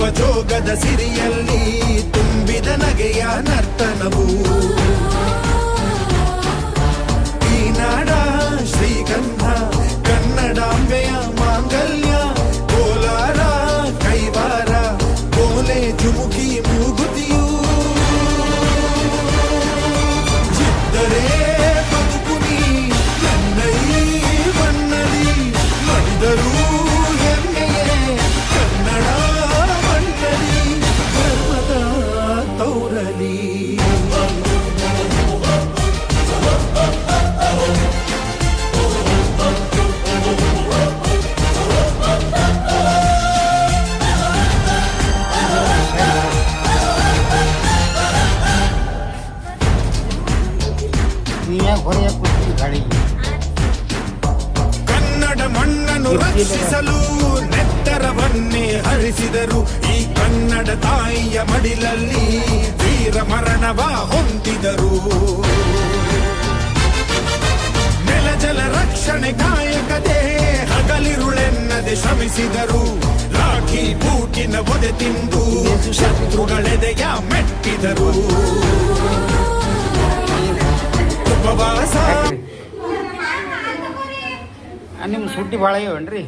ನಗುವ ಜೋಗದ ಸಿರಿಯಲ್ಲಿ ತುಂಬಿದ ನಗೆಯ ನರ್ತನವು ಈ ನಾಡ ಶ್ರೀಗಂಧ ಕನ್ನಡಾಂಬೆಯ ಮಾಂಗಲ್ಯ ಕೋಲಾರ ಕೈವಾರ ಕೋಲೆ ಜುಮುಕಿ ಮೂಗುತಿಯು ಚಿತ್ತರೇ ಬದುಕುನಿ ನನ್ನೈ ಬನ್ನದಿ ಮಡಿದರು ಹೆಮ್ಮೆಯೇ ಕನ್ನಡ ಮಣ್ಣದಿ ಧರ್ಮದ ತೌರಲಿ ಕನ್ನಡ ಮಣ್ಣನ್ನು ರಕ್ಷಿಸಲು ನೆತ್ತರವನ್ನೇ ಹರಿಸಿದರು ಈ ಕನ್ನಡ ತಾಯಿಯ ಮಡಿಲಲ್ಲಿ ವೀರ ಮರಣವ ಹೊಂದಿದರು ನೆಲಜಲ ರಕ್ಷಣೆ ಕಾಯಕತೆ ಹಗಲಿರುಳೆನ್ನದೆ ಶ್ರಮಿಸಿದರು ಲಾಠಿ ಬೂಟಿನ ಒದೆ ತಿಂದು ಶತ್ರುಗಳೆದೆಯ ಮೆಟ್ಟಿದರು ಉಪವಾಸ ನಿಮ್ಮ ಸುಟ್ಟಿ ಭಾಳ ಆಗ್ಯಾವೇನ್ರಿ?